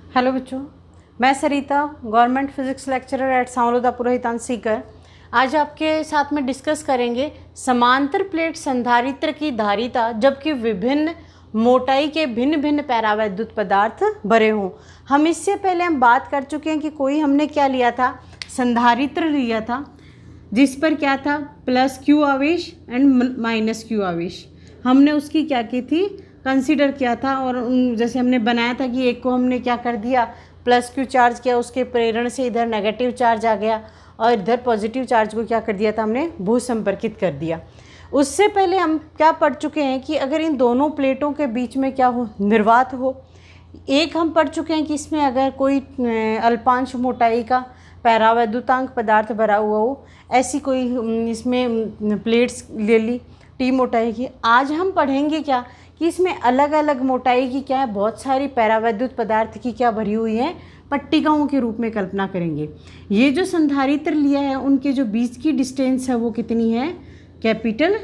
Hello बच्चों, मैं Sarita, government physics lecturer at Sanwaloda Purohitan Sikar. आज आपके साथ में डिस्कस करेंगे समांतर प्लेट संधारित्र की धारिता जबकि विभिन्न मोटाई के भिन्न भिन्न पैरावैद्युत पदार्थ भरे हों। हम इससे पहले बात कर चुके हैं कि कोई हमने क्या लिया था, संधारित्र लिया था जिस पर क्या था प्लस क्यू आवेश एंड माइनस क्यू आवेश। हमने उसकी क्या की थी, कंसीडर किया था। और जैसे हमने बनाया था कि एक को हमने क्या कर दिया, प्लस क्यू चार्ज किया, उसके प्रेरण से इधर नेगेटिव चार्ज आ गया और इधर पॉजिटिव चार्ज को क्या कर दिया था, हमने भू संपर्कित कर दिया। उससे पहले हम क्या पढ़ चुके हैं कि अगर इन दोनों प्लेटों के बीच में क्या हो, निर्वात हो। एक हम पढ़ चुके हैं कि इसमें अगर कोई अल्पांश मोटाई का पैरावैद्युतांक पदार्थ भरा हुआ हो, ऐसी कोई इसमें प्लेट्स ले ली टी मोटाई की। आज हम पढ़ेंगे क्या कि इसमें अलग अलग मोटाई की क्या है, बहुत सारी पैरावैद्युत पदार्थ की क्या भरी हुई है, पट्टिकाओं के रूप में कल्पना करेंगे। ये जो संधारित्र लिया है उनके जो बीच की डिस्टेंस है वो कितनी है, कैपिटल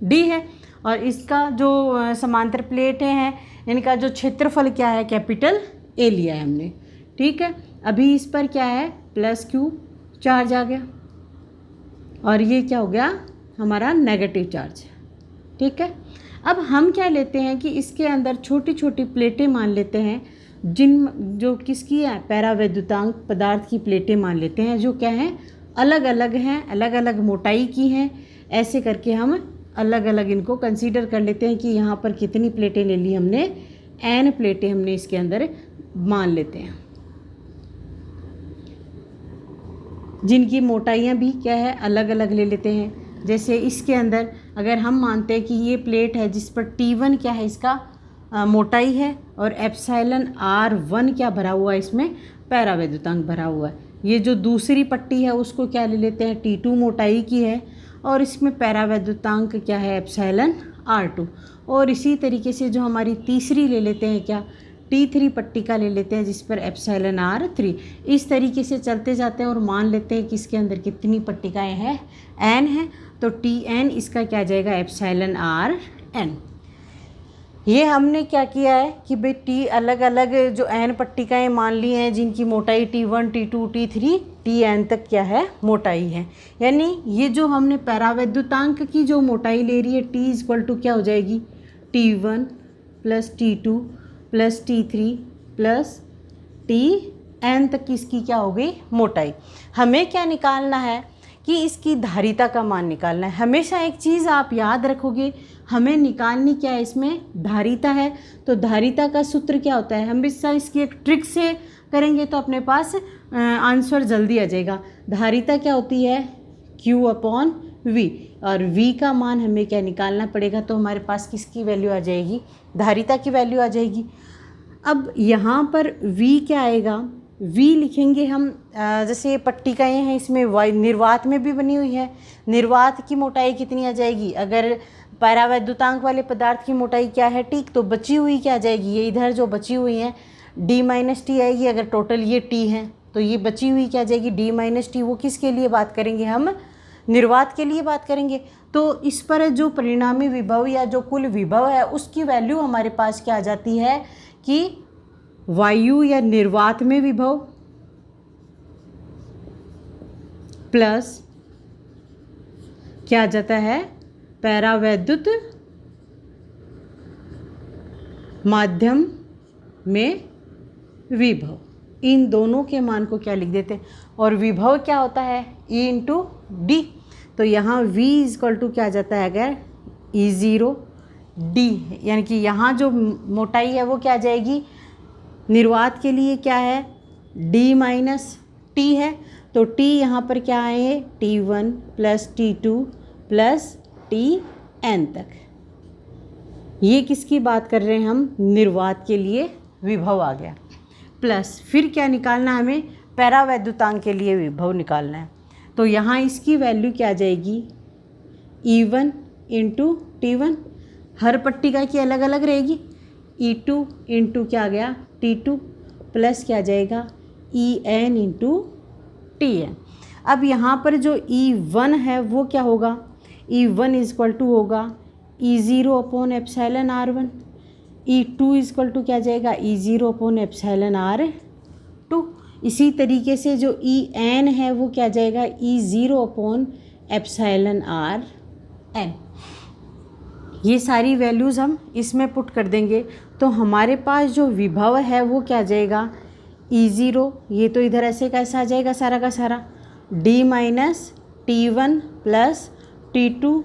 डी है। और इसका जो समांतर प्लेटें हैं इनका जो क्षेत्रफल क्या है, कैपिटल ए लिया है हमने। ठीक है, अभी इस पर क्या है, प्लस क्यू चार्ज आ गया और ये क्या हो गया, हमारा नेगेटिव चार्ज। ठीक है, अब हम क्या लेते हैं कि इसके अंदर छोटी छोटी प्लेटें मान लेते हैं जो किसकी है, पैरावैद्युतांक पदार्थ की प्लेटें मान लेते हैं जो क्या हैं, अलग अलग हैं, अलग अलग मोटाई की हैं। ऐसे करके हम अलग अलग इनको कंसीडर कर लेते हैं कि यहाँ पर कितनी प्लेटें ले ली हमने, n प्लेटें हमने इसके अंदर मान लेते हैं जिनकी मोटाइयाँ भी क्या है, अलग अलग ले लेते हैं। जैसे इसके अंदर अगर हम मानते हैं कि ये प्लेट है जिस पर T1 क्या है, इसका मोटाई है और एप्सिलॉन R1 क्या भरा हुआ है, इसमें पैरावैद्युतांक भरा हुआ है। ये जो दूसरी पट्टी है उसको क्या ले लेते हैं, T2 मोटाई की है और इसमें पैरावैद्युतांक क्या है, एप्सिलॉन R2। और इसी तरीके से जो हमारी तीसरी ले लेते हैं क्या, T3 पट्टिका ले लेते हैं जिस पर एप्सिलॉन R3। इस तरीके से चलते जाते हैं और मान लेते हैं कि इसके अंदर कितनी पट्टिकाएं हैं, n है, तो Tn इसका क्या जाएगा, एप्सिलॉन Rn। ये हमने क्या किया है कि भाई T अलग अलग जो n पट्टिकाएं मान ली हैं जिनकी मोटाई T1, T2, T3, Tn तक क्या है, मोटाई है। यानी ये जो हमने पैरावैद्युतांक की जो मोटाई ले रही है T इक्वल टू क्या हो जाएगी, T1 plus T2 plus T3 plus Tn तक इसकी क्या हो गई, मोटाई। हमें क्या निकालना है कि इसकी धारिता का मान निकालना है। हमेशा एक चीज़ आप याद रखोगे, हमें निकालनी क्या है, इसमें धारिता है। तो धारिता का सूत्र क्या होता है, हमेशा इसकी एक ट्रिक से करेंगे तो अपने पास आंसर जल्दी आ जाएगा। धारिता क्या होती है, Q अपॉन V, और V का मान हमें क्या निकालना पड़ेगा, तो हमारे पास किसकी वैल्यू आ जाएगी, धारिता की वैल्यू आ जाएगी। अब यहाँ पर V क्या आएगा, V लिखेंगे हम, जैसे ये पट्टिकाएँ हैं इसमें निर्वात में भी बनी हुई है। निर्वात की मोटाई कितनी आ जाएगी, अगर पैरावैद्युतांक वाले पदार्थ की मोटाई क्या है, ठीक, तो बची हुई क्या आ जाएगी, ये इधर जो बची हुई है D माइनस टी आएगी। अगर टोटल ये T है तो ये बची हुई क्या आ जाएगी, D माइनस टी। वो किसके लिए बात करेंगे, हम निर्वात के लिए बात करेंगे। तो इस पर जो परिणामी विभव या जो कुल विभव है उसकी वैल्यू हमारे पास क्या आ जाती है कि वायु या निर्वात में विभव प्लस क्या आ जाता है, पैरावैद्युत माध्यम में विभव। इन दोनों के मान को क्या लिख देते हैं, और विभव क्या होता है, E इंटू डी। तो यहाँ V इक्वल टू क्या आ जाता है, अगर E0 D, यानी कि यहाँ जो मोटाई है वो क्या आ जाएगी, निर्वात के लिए क्या है, D माइनस टी है। तो T यहाँ पर क्या आए, T1 plus T2 plus Tn तक। ये किसकी बात कर रहे हैं हम, निर्वात के लिए विभव आ गया। प्लस फिर क्या निकालना है हमें, पैरावैद्युतांक के लिए विभव निकालना है। तो यहाँ इसकी वैल्यू क्या आ जाएगी, E1 इंटू T1, हर पट्टिका की अलग अलग रहेगी। E2 इंटू क्या आ गया, T2 प्लस क्या आ जाएगा, En इंटू Tn। अब यहाँ पर जो E1 है वो क्या होगा, E1 इक्वल टू होगा E0 upon epsilon R1 E2 equal to क्या आ जाएगा, E0 अपॉन एप्सिलॉन R2। इसी तरीके से जो En है वो क्या आ जाएगा, E0 अपॉन एप्सिलॉन Rn। ये सारी वैल्यूज़ हम इसमें पुट कर देंगे तो हमारे पास जो विभव है वो क्या आ जाएगा, E0, ये तो इधर ऐसे कैसा आ जाएगा सारा का सारा, D minus T1 plus T2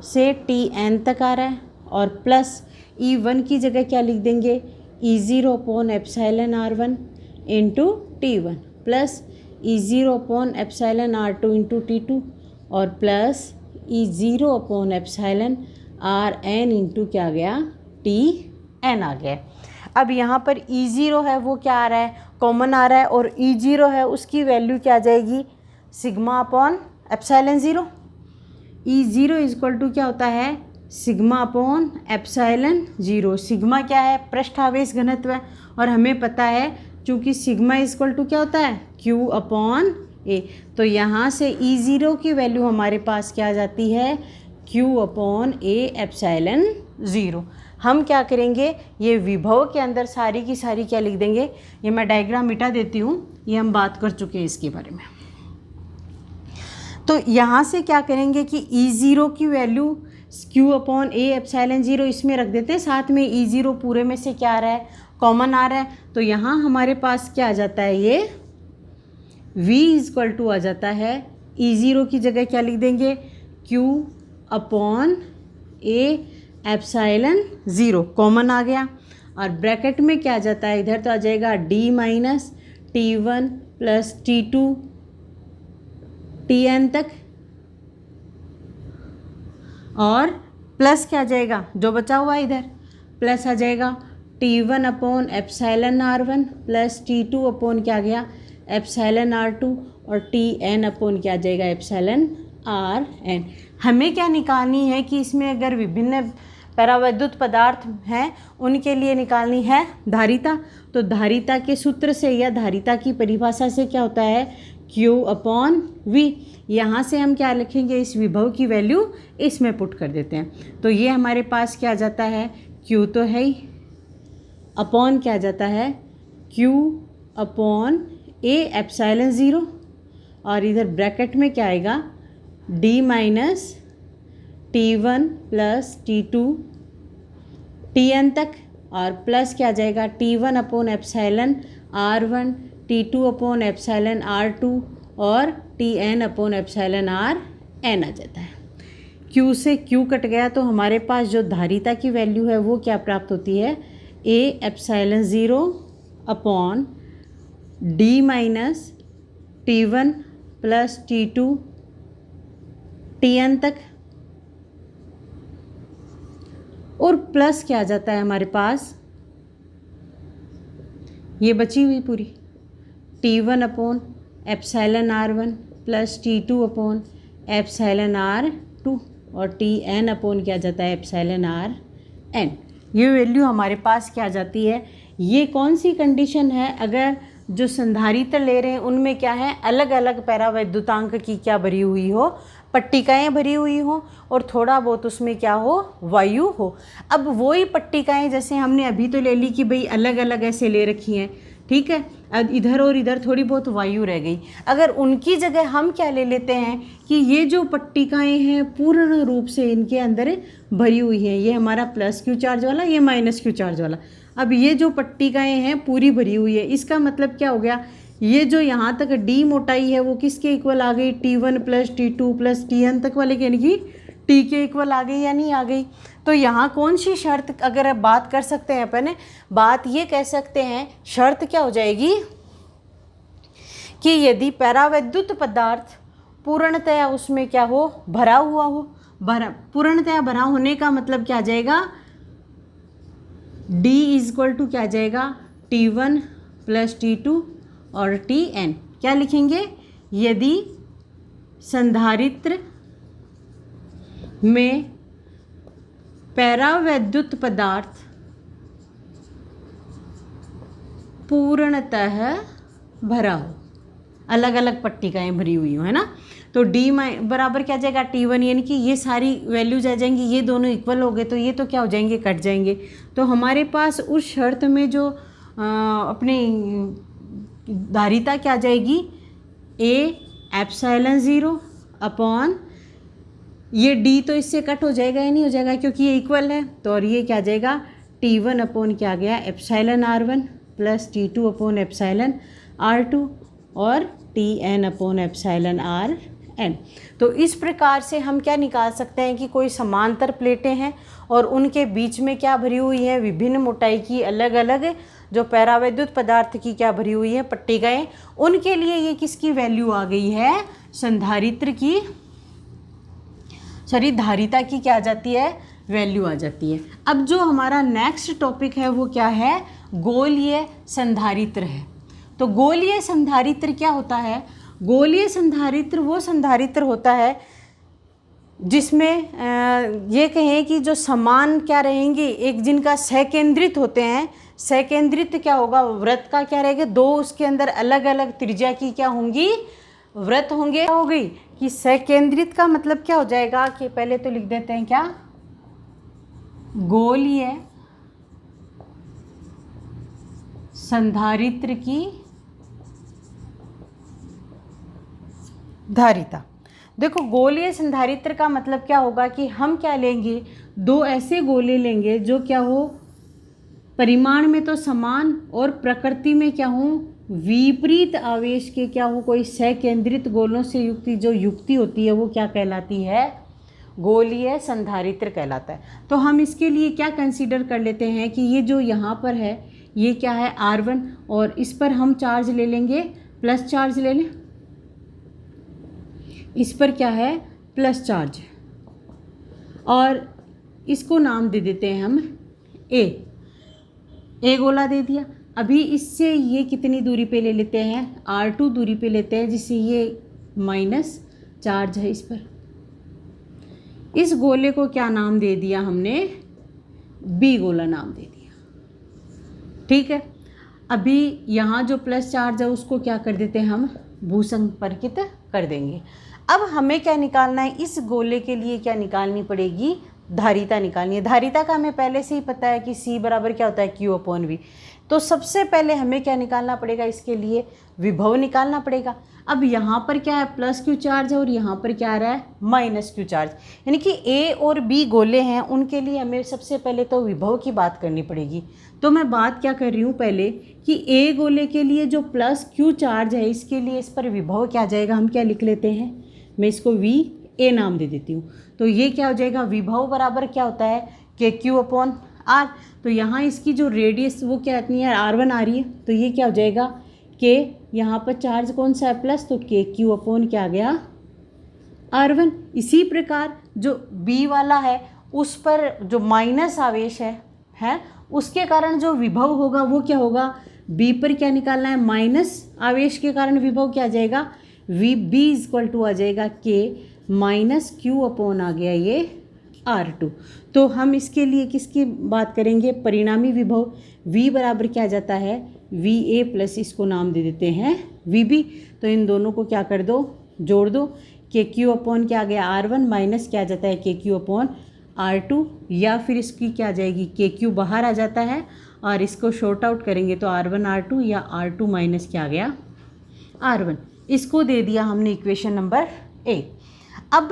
से Tn तक आ रहा है, और प्लस E1 की जगह क्या लिख देंगे, E0 upon epsilon R1 into T1 plus E0 upon epsilon R2 into T2 और plus E0 upon epsilon Rn into क्या आ गया, Tn आ गया। अब यहाँ पर E0 है वो क्या आ रहा है, कॉमन आ रहा है, और E0 है उसकी वैल्यू क्या आ जाएगी, sigma upon epsilon 0। E0 equal to क्या होता है, सिग्मा अपॉन एप्सिलॉन 0। सिग्मा क्या है, पृष्ठावेश घनत्व है, और हमें पता है चूँकि सिग्मा इक्वल टू क्या होता है, Q अपॉन A। तो यहाँ से E0 की वैल्यू हमारे पास क्या आ जाती है, Q अपॉन A एप्सिलॉन 0। हम क्या करेंगे, ये विभव के अंदर सारी की सारी क्या लिख देंगे, ये मैं डायग्राम मिटा देती हूँ, ये हम बात कर चुके हैं इसके बारे में। तो यहाँ से क्या करेंगे कि E0 की value Q upon A epsilon 0 इसमें रख देते हैं, साथ में E0 पूरे में से क्या आ रहा है, कॉमन आ रहा है, तो यहाँ हमारे पास क्या आ जाता है, ये V इक्वल टू आ जाता है, E0 की जगह क्या लिख देंगे, Q upon A epsilon 0 common आ गया, और ब्रैकेट में क्या आ जाता है, इधर तो आ जाएगा D minus T1 plus T2 Tn तक, और प्लस क्या आ जाएगा, जो बचा हुआ है इधर प्लस आ जाएगा T1 upon epsilon R1 plus T2 upon क्या आ गया, एप्सिलॉन R2, और Tn अपॉन क्या आ जाएगा, एप्सिलॉन Rn। हमें क्या निकालनी है कि इसमें अगर विभिन्न परावैद्युत पदार्थ हैं उनके लिए निकालनी है धारिता। तो धारिता के सूत्र से या धारिता की परिभाषा से क्या होता है, Q अपॉन V। यहाँ से हम क्या लिखेंगे, इस विभव की वैल्यू इसमें पुट कर देते हैं, तो ये हमारे पास क्या आ जाता है, Q तो है ही, अपॉन क्या आ जाता है, Q अपॉन A एप्सिलॉन 0, और इधर ब्रैकेट में क्या आएगा, D minus T1 plus T2 Tn तक, और प्लस क्या आ जाएगा, T1 upon epsilon R1 T2 upon epsilon R2 और Tn अपॉन एप्सिलॉन Rn आ जाता है। Q से Q कट गया तो हमारे पास जो धारिता की वैल्यू है वो क्या प्राप्त होती है, A epsilon 0 upon D minus T1 plus T2 Tn तक, और प्लस क्या आ जाता है हमारे पास, ये बची हुई पूरी T1 upon epsilon R1 plus T2 upon epsilon R2 और Tn अपॉन क्या आ जाता है, एप्सिलॉन Rn। ये वैल्यू हमारे पास क्या आ जाती है। ये कौन सी कंडीशन है, अगर जो संधारित्र ले रहे हैं उनमें क्या है, अलग अलग पैरावैद्युतांक की क्या भरी हुई हो, पट्टिकाएँ भरी हुई हो, और थोड़ा बहुत उसमें क्या हो, वायु हो। अब वही पट्टिकाएँ जैसे हमने अभी तो ले ली कि भाई अलग अलग ऐसे ले रखी हैं, ठीक है, अब इधर और इधर थोड़ी बहुत वायु रह गई, अगर उनकी जगह हम क्या ले लेते हैं कि ये जो पट्टिकाएँ हैं पूर्ण रूप से इनके अंदर भरी हुई हैं, ये हमारा प्लस क्यू चार्ज वाला, ये माइनस क्यू चार्ज वाला, अब ये जो पट्टिकाएँ हैं पूरी भरी हुई है, इसका मतलब क्या हो गया, ये जो यहाँ तक डी मोटाई है वो किसके इक्वल आ गई, T1 plus T2 plus Tn तक वाले, यानी कि T के इक्वल आ गई या नहीं आ गई। तो यहाँ कौन सी शर्त अगर आप बात कर सकते हैं, अपन बात ये कह सकते हैं, शर्त क्या हो जाएगी कि यदि पैरावैद्युत पदार्थ पूर्णतया उसमें क्या हो, भरा हुआ हो, पूर्णतया भरा होने का मतलब क्या आ जाएगा, D इक्वल टू क्या आ जाएगा, T1 प्लस T2 और Tn क्या लिखेंगे, यदि संधारित्र में पैरावैद्युत पदार्थ पूर्णतः भरा हो, अलग अलग पट्टिकाएं भरी हुई हो, है ना। तो डी बराबर क्या आ जाएगा T1, यानी कि ये सारी वैल्यूज आ जाएंगी, ये दोनों इक्वल हो गए तो ये तो क्या हो जाएंगे, कट जाएंगे। तो हमारे पास उस शर्त में जो अपनी धारिता क्या आ जाएगी, A एप्सिलॉन 0 अपॉन ये D तो इससे कट हो जाएगा या नहीं हो जाएगा, क्योंकि ये इक्वल है। तो और ये क्या आ जाएगा T1 अपॉन क्या आ गया epsilon R1 plus T2 upon epsilon R2 और Tn अपॉन एप्सिलॉन Rn। तो इस प्रकार से हम क्या निकाल सकते हैं कि कोई समांतर प्लेटें हैं और उनके बीच में क्या भरी हुई है, विभिन्न मोटाई की अलग अलग जो पैरावैद्युत पदार्थ की क्या भरी हुई है पट्टिकाएं, उनके लिए ये किसकी वैल्यू आ गई है, संधारित्र की, सॉरी धारिता की क्या आ जाती है, वैल्यू आ जाती है। अब जो हमारा नेक्स्ट टॉपिक है वो क्या है, गोलीय संधारित्र है। तो गोलीय संधारित्र क्या होता है, गोलीय संधारित्र वो संधारित्र होता है जिसमें ये कहें कि जो समान क्या रहेंगे, एक जिनका सहकेंद्रित होते हैं, सहकेंद्रित क्या होगा, वृत्त का क्या रहेगा, दो उसके अंदर अलग अलग त्रिज्या की क्या होंगी, वृत्त होंगे। हो गई कि सहकेंद्रित का मतलब क्या हो जाएगा कि पहले तो लिख देते हैं क्या, गोलीय संधारित्र की धारिता। देखो गोलीय संधारित्र का मतलब क्या होगा कि हम क्या लेंगे, दो ऐसे गोले लेंगे जो क्या हो, परिमाण में तो समान और प्रकृति में क्या हो, विपरीत आवेश के क्या हो, कोई सहकेंद्रित गोलों से युक्त जो युक्ति होती है वो क्या कहलाती है, गोलीय संधारित्र कहलाता है। तो हम इसके लिए क्या कंसीडर कर लेते हैं कि ये जो यहाँ पर है ये क्या है R1 और इस पर हम चार्ज ले लेंगे, प्लस चार्ज ले लें, इस पर क्या है प्लस चार्ज, और इसको नाम दे देते हैं हम ए गोला दे दिया। अभी इससे ये कितनी दूरी पे ले लेते हैं, R2 दूरी पे लेते हैं, जिससे ये माइनस चार्ज है इस पर। इस गोले को क्या नाम दे दिया हमने, बी गोला नाम दे दिया, ठीक है। अभी यहाँ जो प्लस चार्ज है उसको क्या कर देते हैं हम, भूसंपर्कित कर देंगे। अब हमें क्या निकालना है, इस गोले के लिए क्या निकालनी पड़ेगी, धारिता निकालनी है। धारिता का हमें पहले से ही पता है कि C बराबर क्या होता है Q/V। तो सबसे पहले हमें क्या निकालना पड़ेगा, इसके लिए विभव निकालना पड़ेगा। अब यहाँ पर क्या है प्लस Q चार्ज है और यहाँ पर क्या आ रहा है माइनस Q चार्ज, यानी कि A और B गोले हैं, उनके लिए हमें सबसे पहले तो विभव की बात करनी पड़ेगी। तो मैं बात क्या कर रही हूँ पहले कि A गोले के लिए जो प्लस Q चार्ज है इसके लिए इस पर विभव क्या आ जाएगा, हम क्या लिख लेते हैं, मैं इसको VA नाम दे देती हूँ। तो ये क्या हो जाएगा, विभव बराबर क्या होता है KQ/R। तो यहाँ इसकी जो रेडियस वो क्या इतनी है R1 आ रही है, तो ये क्या हो जाएगा K, यहाँ पर चार्ज कौन सा है प्लस, तो KQ/ क्या आ गया R1। इसी प्रकार जो B वाला है उस पर जो माइनस आवेश है उसके कारण जो विभव होगा वो क्या होगा, B पर क्या निकालना है, माइनस आवेश के कारण विभव क्या आ जाएगा, VB = आ जाएगा K माइनस Q/ आ गया ये R2। तो हम इसके लिए किसकी बात करेंगे, परिणामी विभव V बराबर क्या आ जाता है, VA प्लस इसको नाम दे देते हैं VB। तो इन दोनों को क्या कर दो, जोड़ दो, KQ/ क्या आ गया R1 माइनस क्या आ जाता है KQ/R2, या फिर इसकी क्या आ जाएगी KQ बाहर आ जाता है और इसको शॉर्ट आउट करेंगे तो R1 R2 या R2 माइनस क्या आ गया R1। इसको दे दिया हमने इक्वेशन नंबर A। अब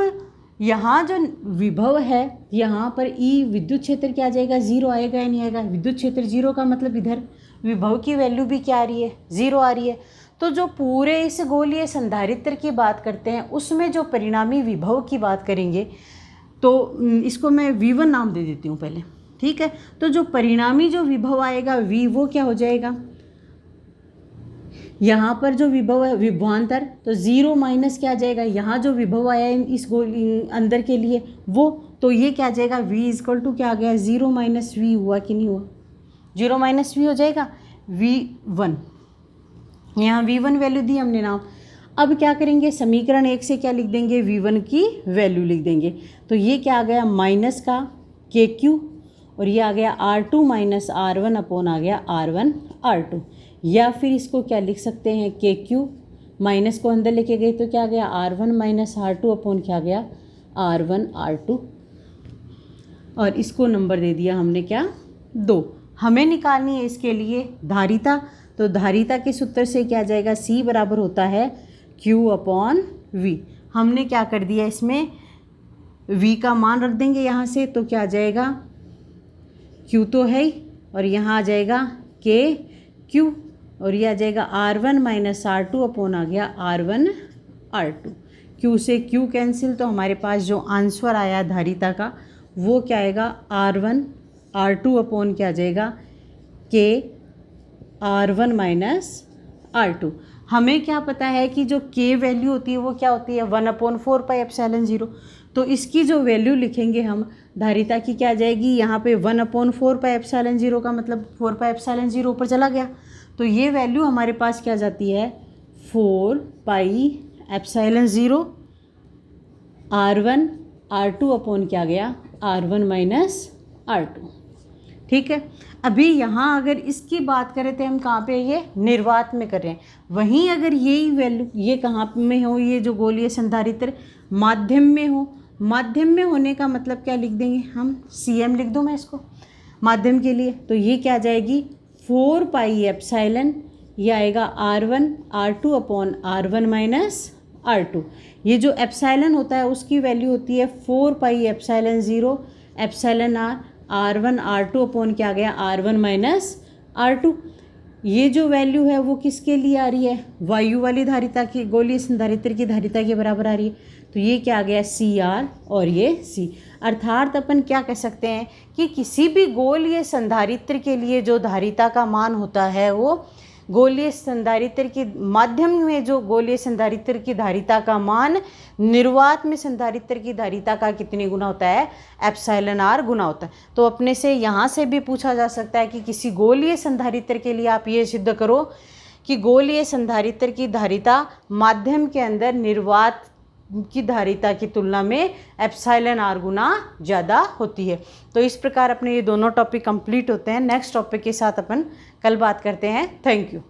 यहाँ जो विभव है यहाँ पर E विद्युत क्षेत्र क्या आ जाएगा, 0 आएगा या नहीं आएगा, विद्युत क्षेत्र 0 का मतलब इधर विभव की वैल्यू भी क्या आ रही है, 0 आ रही है। तो जो पूरे इस गोलीय संधारित्र की बात करते हैं उसमें जो परिणामी विभव की बात करेंगे तो इसको मैं V1 नाम दे देती हूँ पहले, ठीक है। तो जो परिणामी जो विभव आएगा V वो क्या हो जाएगा, यहाँ पर जो विभव है विभवांतर, तो 0 माइनस क्या आ जाएगा, यहाँ जो विभव आया है इस अंदर के लिए वो, तो ये क्या आ जाएगा V = क्या आ गया 0 माइनस V, हुआ कि नहीं हुआ, 0 माइनस V हो जाएगा V1। यहाँ V1 वैल्यू दी हमने नाम। अब क्या करेंगे, समीकरण 1 से क्या लिख देंगे, V1 की वैल्यू लिख देंगे। तो ये क्या आ गया माइनस का KQ और ये आ गया R2 माइनस R1 अपॉन आ गया R1 R2, या फिर इसको क्या लिख सकते हैं KQ माइनस को अंदर लेके गए तो क्या गया R1 माइनस R2 अपॉन क्या गया R1 R2, और इसको नंबर दे दिया हमने क्या 2। हमें निकालनी है इसके लिए धारिता, तो धारिता के सूत्र से क्या जाएगा C बराबर होता है Q अपॉन V। हमने क्या कर दिया इसमें V का मान रख देंगे यहाँ से, तो क्या आ जाएगा Q तो है ही, और यहाँ आ जाएगा K Q, और ये आ जाएगा R1 माइनस R2 अपॉन आ गया R1 R2। Q से Q कैंसिल, तो हमारे पास जो आंसर आया धारिता का वो क्या आएगा R1 R2 अपॉन क्या आ जाएगा K R1 माइनस R2। हमें क्या पता है कि जो K वैल्यू होती है वो क्या होती है 1/4πε0, तो इसकी जो वैल्यू लिखेंगे हम धारिता की क्या आ जाएगी यहाँ पे 1/4πε0 का मतलब 4πε0 ऊपर चला गया, तो ये वैल्यू हमारे पास क्या जाती है 4πε0 R1 R2 अपॉन क्या गया R1 माइनस R2। ठीक है, अभी यहाँ अगर इसकी बात करें तो हम कहाँ पे ये निर्वात में कर रहे हैं, वहीं अगर यही वैल्यू ये कहाँ में हो, ये जो गोलीय संधारित्र माध्यम में हो, माध्यम में होने का मतलब क्या लिख देंगे हम CM लिख दूँ मैं इसको माध्यम के लिए, तो ये क्या आ जाएगी 4πε, ये आएगा R1 R2 upon R1 minus R2। ये जो एप्सिलॉन होता है उसकी वैल्यू होती है 4πε0 एप्सिलॉन R1 R2 अपॉन क्या गया R1 माइनस R2। ये जो वैल्यू है वो किसके लिए आ रही है वायु वाली धारिता की, गोलीय संधारित्र की धारिता के बराबर आ रही है, तो ये क्या आ गया CR और ये C। अर्थात अपन क्या कह सकते हैं कि किसी भी गोलीय संधारित्र के लिए जो धारिता का मान होता है वो गोलीय संधारित्र की माध्यम में जो गोलीय संधारित्र की धारिता का मान निर्वात में संधारित्र की धारिता का कितनी गुना होता है εr गुना होता है। तो अपने से यहाँ से भी पूछा जा सकता है कि किसी गोलीय संधारित्र के लिए आप ये सिद्ध करो कि गोलीय संधारित्र की धारिता माध्यम के अंदर निर्वात की धारिता की तुलना में εr गुना ज़्यादा होती है। तो इस प्रकार अपने ये दोनों टॉपिक कंप्लीट होते हैं। नेक्स्ट टॉपिक के साथ अपन कल बात करते हैं। Thank you.